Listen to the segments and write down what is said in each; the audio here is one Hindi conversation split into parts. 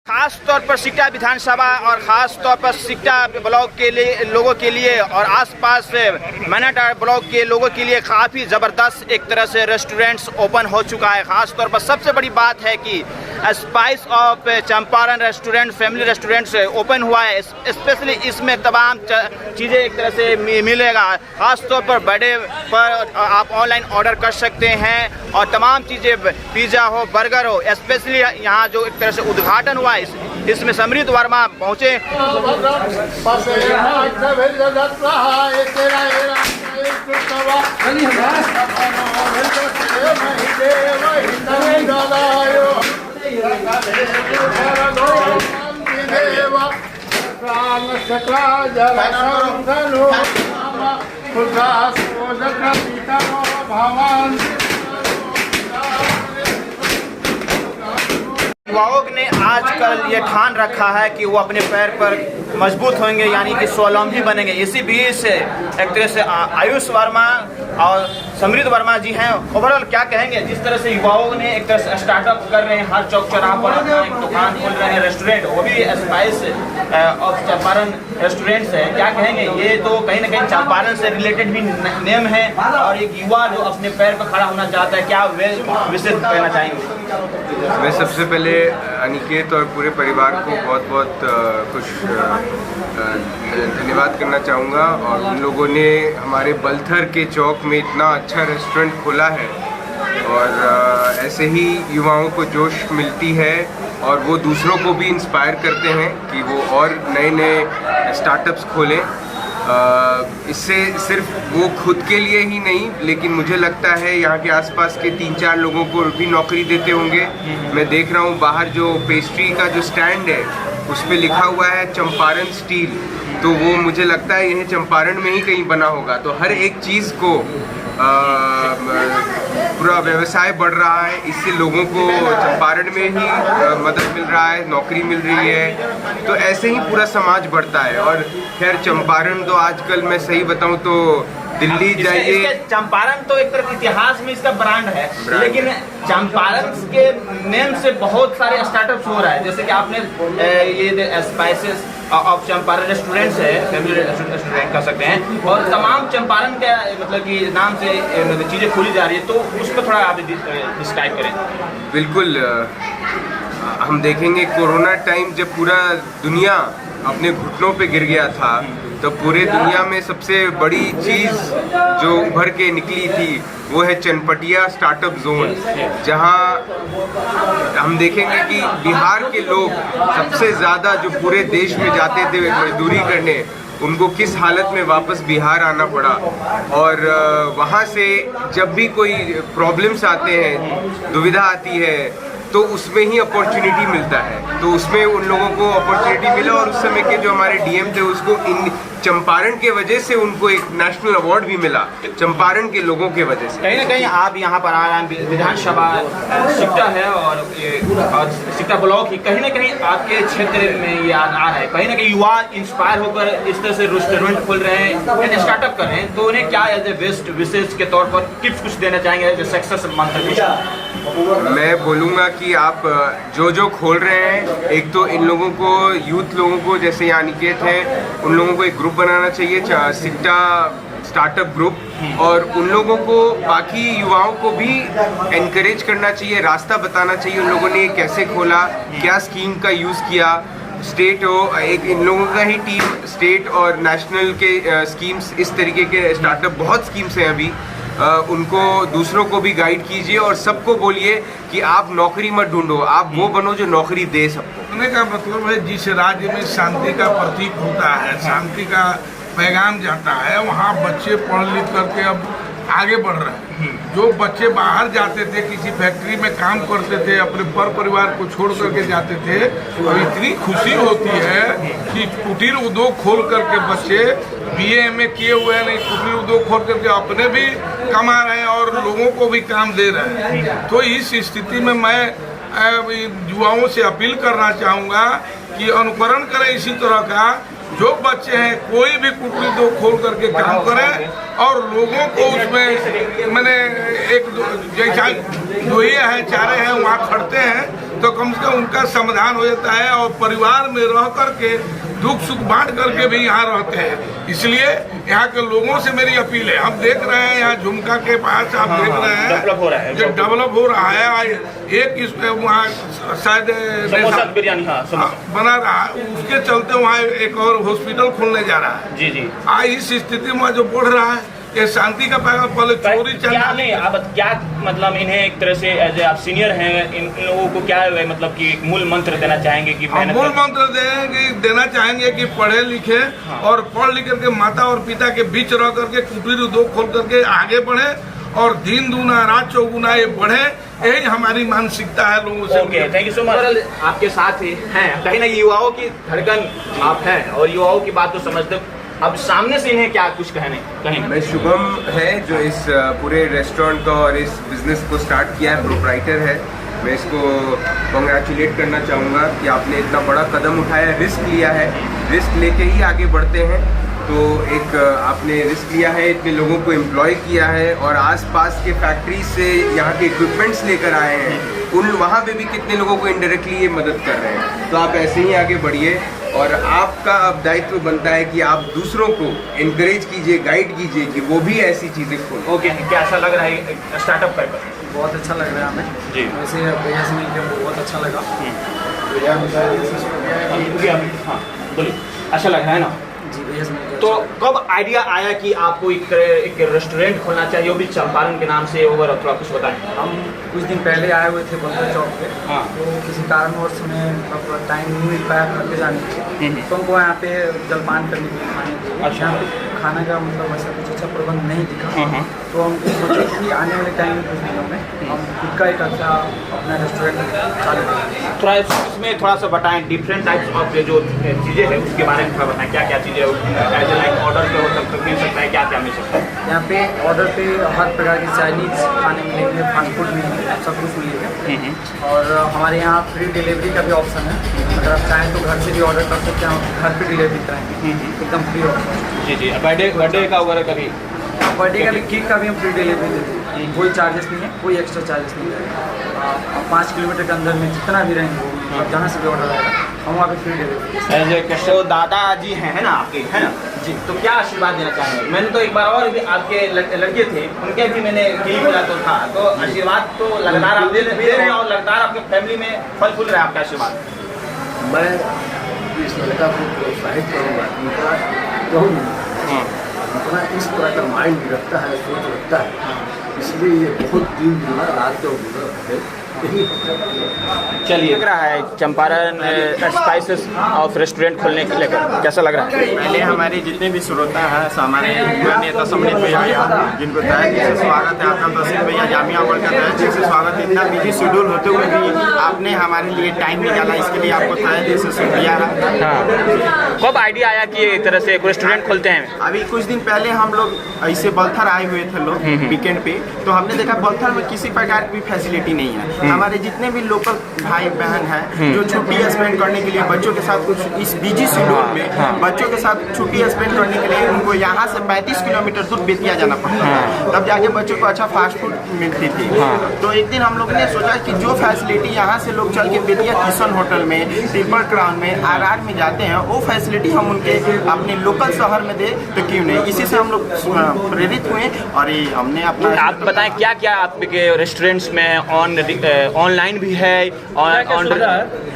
खास तौर पर सिकटा विधानसभा और ख़ास तौर पर सिकटा ब्लॉक के लिए लोगों के लिए और आसपास मैनाटार ब्लॉक के लोगों के लिए काफ़ी ज़बरदस्त एक तरह से रेस्टोरेंट्स ओपन हो चुका है। ख़ास तौर पर सबसे बड़ी बात है कि spice of Champaran restaurant family restaurants open हुआ है। स्पेशली इसमें तमाम चीज़ें एक तरह से मिलेगा। ख़ास तौर पर बर्थडे पर आप ऑनलाइन ऑर्डर कर सकते हैं और तमाम चीज़ें पिज़्ज़ा हो बर्गर हो। स्पेशली यहाँ जो एक तरह से उद्घाटन हुआ इसमें समृद्ध वर्मा पहुँचे। युवाओं ने आजकल ये ठान रखा है कि वो अपने पैर पर मजबूत होंगे, यानी कि स्वावलंबी बनेंगे। इसी बीच से एक तरह से आयुष वर्मा और समृद्ध वर्मा जी हैं। ओवरऑल क्या कहेंगे, जिस तरह से युवाओं ने एक तरह से स्टार्टअप कर रहे हैं, हर चौक चौराहा पर अपना एक दुकान खोल रहे हैं, रेस्टोरेंट, वो भी स्पाइस ऑफ चंपारण रेस्टोरेंट्स है, क्या कहेंगे? ये तो कहीं ना कहीं चंपारण से रिलेटेड भी नेम है और एक युवा जो अपने पैर पर खड़ा होना चाहता है, क्या वे विशेष कहना चाहेंगे? मैं सबसे पहले अनिकेत और पूरे परिवार को बहुत बहुत धन्यवाद करना चाहूँगा। और उन लोगों ने हमारे बलथर के चौक में इतना अच्छा रेस्टोरेंट खोला है और ऐसे ही युवाओं को जोश मिलती है और वो दूसरों को भी इंस्पायर करते हैं कि वो और नए नए स्टार्टअप्स खोलें। इससे सिर्फ वो खुद के लिए ही नहीं, लेकिन मुझे लगता है यहाँ के आसपास के 3-4 लोगों को भी नौकरी देते होंगे। मैं देख रहा हूँ बाहर जो पेस्ट्री का जो स्टैंड है उस पर लिखा हुआ है चंपारण स्टील, तो वो मुझे लगता है यह चंपारण में ही कहीं बना होगा। तो हर एक चीज़ को पूरा व्यवसाय बढ़ रहा है, इससे लोगों को चंपारण में ही मदद मिल रहा है, नौकरी मिल रही है, तो ऐसे ही पूरा समाज बढ़ता है। और खैर चंपारण तो आजकल मैं सही बताऊं तो दिल्ली जाइए, चंपारण तो एक तरह इतिहास में इसका ब्रांड है, लेकिन चंपारण के नेम से बहुत सारे स्टार्टअप्स हो रहा है। जैसे कि आपने ये स्पाइसेस ऑफ चंपारण रेस्टोरेंट्स है, फैमिली रेस्टोरेंट कह सकते हैं, और तमाम चंपारण के मतलब कि नाम से चीज़ें खुली जा रही है, तो उस पर थोड़ा आप डिस्क्राइब करें। बिल्कुल, हम देखेंगे कोरोना टाइम जब पूरा दुनिया अपने घुटनों पे गिर गया था, तो पूरे दुनिया में सबसे बड़ी चीज़ जो उभर के निकली थी वो है चनपटिया स्टार्टअप जोन, जहां हम देखेंगे कि बिहार के लोग सबसे ज़्यादा जो पूरे देश में जाते थे मजदूरी करने, उनको किस हालत में वापस बिहार आना पड़ा। और वहाँ से जब भी कोई प्रॉब्लम्स आते हैं, दुविधा आती है, तो उसमें ही अपॉर्चुनिटी मिलता है। तो उसमें उन लोगों को अपॉर्चुनिटी मिला और उस समय के जो हमारे डीएम थे उसको इन चंपारण के वजह से उनको एक नेशनल अवार्ड भी मिला, चंपारण के लोगों के वजह से। कहीं ना कहीं आप यहाँ पर आ रहे हैं, विधानसभा सिकटा है और सिकटा ब्लॉक ही कहीं ना कहीं आपके क्षेत्र में ये आ रहा है। कहीं ना कहीं युवा इंस्पायर होकर इस तरह से रेस्टोरेंट खोल रहे हैं, स्टार्टअप कर रहे हैं, तो उन्हें क्या एज ए बेस्ट विशेष के तौर पर टिप्स कुछ देना चाहेंगे जो सक्सेस मंत्र? मैं बोलूँगा कि आप जो खोल रहे हैं, एक तो इन लोगों को, यूथ लोगों को, जैसे यहाँ अनिकेत है, उन लोगों को एक ग्रुप बनाना चाहिए, सिकटा स्टार्टअप ग्रुप, और उन लोगों को, बाकी युवाओं को भी एनकरेज करना चाहिए, रास्ता बताना चाहिए उन लोगों ने कैसे खोला, क्या स्कीम का यूज़ किया। स्टेट हो, एक इन लोगों का ही टीम, स्टेट और नेशनल के स्कीम्स, इस तरीके के स्टार्टअप बहुत स्कीम्स हैं अभी, उनको दूसरों को भी गाइड कीजिए और सबको बोलिए कि आप नौकरी मत ढूंढो, आप वो बनो जो नौकरी दे सबको। कहने का मतलब है जिस राज्य में शांति का प्रतीक होता है, शांति का पैगाम जाता है, वहाँ बच्चे पढ़ लिख करके अब आगे बढ़ रहे हैं। जो बच्चे बाहर जाते थे, किसी फैक्ट्री में काम करते थे, अपने परिवार को छोड़ करके जाते थे, और इतनी खुशी होती है कि कुटीर उद्योग खोल करके बच्चे BA MA किए हुए हैं, नहीं, कुटीर उद्योग खोल करके अपने भी कमा रहे हैं और लोगों को भी काम दे रहे हैं। तो इस स्थिति में मैं युवाओं से अपील करना चाहूँगा कि अनुकरण करें इसी तरह का। जो बच्चे हैं कोई भी कुटीर उद्योग खोल करके काम करें और लोगों को उसमें मैंने एक जैसा दोहे हैं, चारे हैं, वहाँ खड़ते हैं तो कम से कम उनका समाधान हो जाता है और परिवार में रह करके दुख सुख बांट करके भी यहाँ रहते हैं। इसलिए यहाँ के लोगों से मेरी अपील है, हम देख रहे हैं यहाँ झुमका के पास आप देख रहे हैं डेवलप हो रहा है, जो डेवलप हो रहा है। एक इस वहाँ शायद समोसा बिरयानी बना रहा है, उसके चलते वहाँ एक और हॉस्पिटल खुलने जा रहा है। जी जी। आज इस स्थिति में जो बढ़ रहा है ये शांति का पैगाम, पहले चोरी क्या नहीं आप क्या मतलब इन्हें एक तरह से एज आप सीनियर हैं, इन लोगों को क्या मतलब कि एक मूल मंत्र देना चाहेंगे कि मूल मंत्र देना चाहेंगे कि पढ़े लिखे और पढ़ लिख करके माता और पिता के बीच रह करके कुटीर उद्योग खोल करके आगे बढ़े और दिन दूना रात चौगुना ये बढ़े, यही हमारी मानसिकता है लोगों से। Okay, thank you so much. आपके साथ ही हैं कहीं ना युवाओं की धड़कन आप हैं और युवाओं की बात तो समझते, अब सामने से इन्हें क्या कुछ कहें? मैं शुभम है जो इस पूरे रेस्टोरेंट का और इस बिज़नेस को स्टार्ट किया है, प्रोप्राइटर है। मैं इसको कॉन्ग्रेचुलेट करना चाहूँगा कि आपने इतना बड़ा कदम उठाया, रिस्क लिया है, रिस्क लेके ही आगे बढ़ते हैं। तो एक आपने रिस्क लिया है, इतने लोगों को एम्प्लॉय किया है और आसपास के फैक्ट्री से यहाँ के इक्विपमेंट्स लेकर आए हैं, उन वहाँ पे भी कितने लोगों को इनडायरेक्टली ये मदद कर रहे हैं। तो आप ऐसे ही आगे बढ़िए और आपका अब दायित्व बनता है कि आप दूसरों को इनकरेज कीजिए, गाइड कीजिए कि वो भी ऐसी चीज़ें खोलें। ओके, कैसा लग रहा है स्टार्टअप कर? बहुत अच्छा लग रहा है हमें जी। वैसे भैया से मिलकर बहुत अच्छा लगा। हाँ बोलिए, अच्छा लग रहा है ना जी भैया से मिलकर। तो कब आइडिया आया कि आपको एक रेस्टोरेंट खोलना चाहिए, वो भी चंपारण के नाम से, और थोड़ा कुछ बताएं। हम कुछ दिन पहले आए हुए थे बंदर चौक पे, हाँ। तो किसी कारणवश हमें टाइम नहीं मिल पाया घर पे जाने के लिए, तो हमको यहाँ पे जलपान करने के लिए खाने के लिए, अच्छा। यहाँ पे खाना का मतलब ऐसा कुछ अच्छा प्रबंध नहीं दिखा, तो हमको सोचे कि आने वाले टाइम में कुछ दिनों में हम खुद का एक अच्छा अपना रेस्टोरेंट चालू करें। थोड़ा इसमें थोड़ा सा बताएं, डिफरेंट टाइप्स ऑफ जो चीज़ें हैं उसके बारे में थोड़ा बताएं, क्या क्या चीज़ें एज ए लाइक ऑर्डर पे तक मिल सकता है, क्या क्या मिल सकता है? यहाँ पे ऑर्डर पे हर प्रकार की चाइनीज खाने मिलेंगे, फास्ट फूड मिलेंगे, सब कुछ मिलेगा। और हमारे यहाँ फ्री डिलीवरी का भी ऑप्शन है, अगर आप चाहें तो घर से भी ऑर्डर कर सकते हैं, हम घर पे डिलीवरी कराएंगे एकदम फ्री ऑप्शन। जी जी। बर्थडे का वगैरह कभी बर्थडे का भी, केक का भी हम फ्री डिलीवरी देते हैं, कोई चार्जेस नहीं है, कोई एक्स्ट्रा चार्जेस नहीं है। आप 5 किलोमीटर के अंदर में जितना भी रहेंगे आप जहाँ से भी ऑर्डर आएगा हम वहाँ पे फ्री डिलीवरी। एज ए कैसे दादाजी हैं, है ना आपके, है ना जी, तो क्या आशीर्वाद देना चाहेंगे? मैंने तो एक बार और भी आपके लड़के थे, उनके भी मैंने क्लिप मिला तो था, तो आशीर्वाद तो लगातार आप दे रहे हैं और लगातार आपके फैमिली में फल फूल रहा है आपका आशीर्वाद। मैं इस लड़का को प्रोत्साहित करूँगा, उतना इस तरह का माइंड रखता है, सोच रखता है, इसलिए ये बहुत दिन गुना रात को गुजर है। चलिए, लग रहा है चंपारण स्पाइसेस ऑफ रेस्टोरेंट खोलने के लेकर कैसा लग रहा है? पहले हमारे जितने भी श्रोता है, हमारे नेता सम्मिलित भैया जिनको तहे दिल से स्वागत है आपका, तहसील भैया जामिया वर्ल्ड का तहे दिल से स्वागत है। इतना बिजी शेड्यूल होते हुए भी आपने हमारे लिए टाइम निकाला, इसके लिए आपको तहे दिल से शुक्रिया है। हाँ। कब आइडिया आया कि एक तरह से रेस्टोरेंट खोलते हैं? अभी कुछ दिन पहले हम लोग ऐसे बलथर आए हुए थे लोग वीकेंड पे, तो हमने देखा बलथर में किसी प्रकार की फैसिलिटी नहीं है। हमारे जितने भी लोकल भाई बहन हैं जो छुट्टी स्पेंड करने के लिए बच्चों के साथ, कुछ इस बिजी शेड्यूल में बच्चों के साथ छुट्टी स्पेंड करने के लिए उनको यहाँ से 35 किलोमीटर दूर बेतिया जाना पड़ता है, तब जाके बच्चों को अच्छा फास्ट फूड मिलती थी। तो एक दिन हम लोग ने सोचा कि जो फैसिलिटी यहाँ से लोग चल के बेतिया किशन होटल में, ट्रिपल क्राउन में, आर में जाते हैं, वो फैसिलिटी हम उनके अपने लोकल शहर में दे तो क्यों नहीं। इसी से हम लोग प्रेरित हुए और ये हमने अपना। आप बताएं क्या क्या आपके रेस्टोरेंट्स में ऑनलाइन भी है, ऑन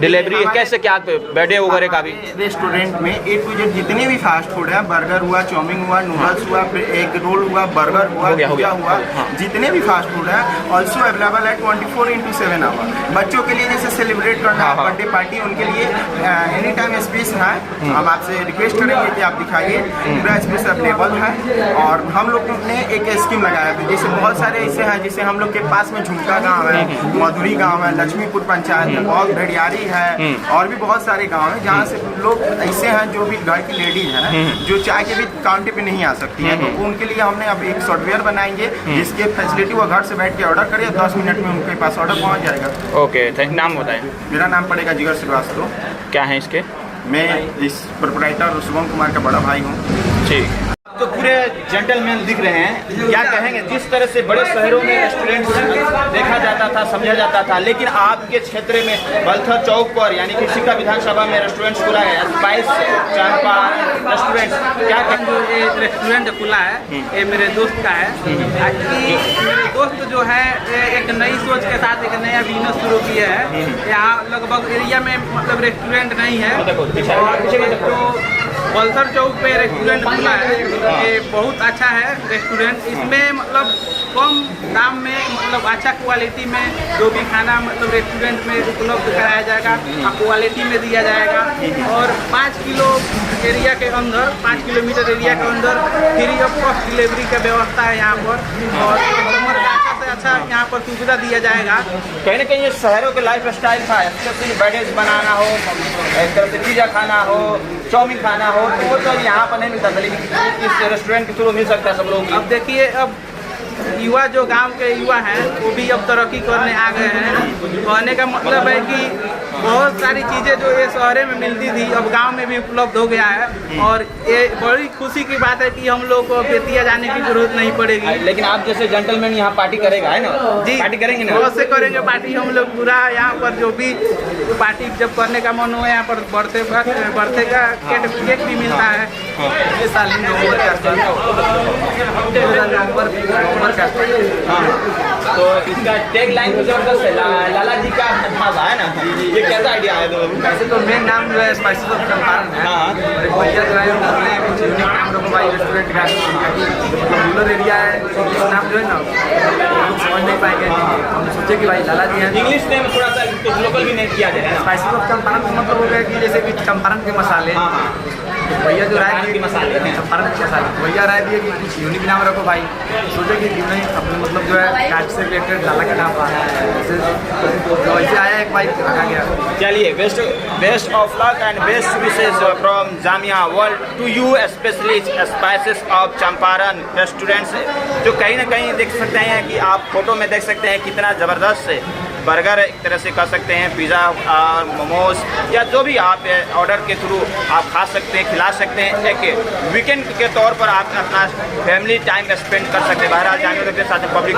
डिलीवरी कैसे, क्या बर्थडे वगैरह का भी? रेस्टोरेंट में A to Z जितने भी फास्ट फूड है, बर्गर हुआ, चाउमीन हुआ, नूडल्स हुआ, फिर एग रोल हुआ, बर्गर हुआ, पिज्जा हुआ, जितने भी फास्ट फूड है ऑल्सो अवेलेबल है 24/7 आवर। बच्चों के लिए जैसे सेलिब्रेट करना है, बर्थडे पार्टी, उनके लिए एनी टाइम स्पेस है। हम आपसे रिक्वेस्ट करेंगे कि आप दिखाइए, पूरा स्पेस अवेलेबल है। और हम लोग ने एक स्कीम लगाया था, जैसे बहुत सारे ऐसे हैं, जैसे हम लोग के पास में झुमका गाँव है, मधुरी गांव है, लक्ष्मीपुर पंचायत है, बहुत भेड़ियारी है, और भी बहुत सारे गांव हैं जहाँ से लोग ऐसे हैं जो भी घर की लेडीज हैं जो चाय के भी काउंटर पे नहीं आ सकती हैं, तो उनके लिए हमने अब एक सॉफ्टवेयर बनाएंगे जिसके फैसिलिटी वो घर से बैठ के ऑर्डर करिए, 10 मिनट में उनके पास ऑर्डर पहुँच जाएगा। Okay, thank. नाम बताएं। मेरा नाम पड़ेगा जिगर श्रीवास्तव। क्या है इसके? मैं इस प्रोप्राइटर शुभम कुमार का बड़ा भाई हूँ। ठीक। तो पूरे जेंटलमैन दिख रहे हैं, क्या कहेंगे? जिस तरह से बड़े शहरों में रेस्टोरेंट देखा जाता था, समझा जाता था, लेकिन आपके क्षेत्र में बलथर चौक पर यानी कि सिक्का विधानसभा में रेस्टोरेंट खुला है, स्पाइस चंपारण रेस्टोरेंट, क्या ये रेस्टोरेंट खुला है, ये मेरे दोस्त का है। एक्चुअली मेरे दोस्त जो है एक नई सोच के साथ एक नया बिजनेस शुरू किया है। यहाँ लगभग एरिया में मतलब रेस्टोरेंट नहीं है, और जो बलथर चौक पे रेस्टोरेंट खुला है, ये बहुत अच्छा है रेस्टोरेंट। इसमें मतलब कम दाम में मतलब अच्छा क्वालिटी में जो भी खाना मतलब रेस्टोरेंट में उपलब्ध कराया जाएगा, क्वालिटी में दिया जाएगा। और 5 किलो एरिया के अंदर, 5 किलोमीटर एरिया के अंदर फ्री ऑफ कॉस्ट डिलीवरी का व्यवस्था है यहाँ पर, और कस्टमर का अच्छा से अच्छा यहाँ पर सुविधा दिया जाएगा। कहीं ना कहीं ये शहरों के लाइफ स्टाइल था, स्पेशली बैडेज बनाना हो, एक तरह से पिज्जा खाना हो, चाउमीन खाना हो, तो वो तो यहाँ पर नहीं मिलता था, लेकिन इस रेस्टोरेंट के थ्रू मिल सकता है सब लोग। अब देखिए, अब युवा जो गांव के युवा हैं वो भी अब तरक्की करने आ गए हैं। कहने का मतलब है कि बहुत सारी चीज़ें जो ये शहरे में मिलती थी अब गांव में भी उपलब्ध हो गया है, और ये बड़ी खुशी की बात है कि हम लोग को बेतिया जाने की जरूरत नहीं पड़ेगी। लेकिन आप जैसे जेंटलमैन यहाँ पार्टी करेगा, है ना जी, पार्टी करेंगे ना? बहुत से करेंगे पार्टी हम लोग पूरा। यहाँ पर जो भी पार्टी जब करने का मन हो, यहाँ पर बर्थडे का केक भी मिलता है। ये साल ही नवंबर का तो इसका टैग लाइन तो जबरदस्त है, लाला जी का ढाबा है ना, ये कैसा आइडिया है? तो वैसे तो मेन नाम जो है स्पाइसेस ऑफ चंपारण है। हाँ। और भैया जो है उन्होंने कुछ यूनिक नाम रखो भाई रेस्टोरेंट का, मतलब रूरल एरिया है, इस नाम जो है ना लोग समझ नहीं पाएंगे। हमने सोचे कि भाई लाला जी हैं, इंग्लिश में थोड़ा सा लोकल भी नहीं किया जाए। स्पाइसेस ऑफ चंपारण का मतलब हो गया कि जैसे कि चंपारण के मसाले। तो भैया जो राय दिए मसाले हैं, चंपारण के मसाले, तो भैया राय दिए कि कुछ यूनिक नाम रखो भाई। सोचे कि क्यों नहीं अपने मतलब जो है काट से रिलेटेड लाला का नाम वैसे आया एक भाई रखा गया। चलिए, best of luck and best wishes from Jamia world to you, specially spices of Champaran restaurants, जो कहीं ना कहीं देख सकते हैं कि आप फोटो में देख सकते हैं कितना ज़बरदस्त है। बर्गर एक तरह से कह सकते हैं, पिज़्ज़ा और मोमोज या जो भी आप ऑर्डर के थ्रू आप खा सकते हैं, खिला सकते हैं। एक वीकेंड के तौर पर आप अपना फैमिली टाइम स्पेंड कर सकते हैं। बहरहाल जानवर के साथ पब्लिक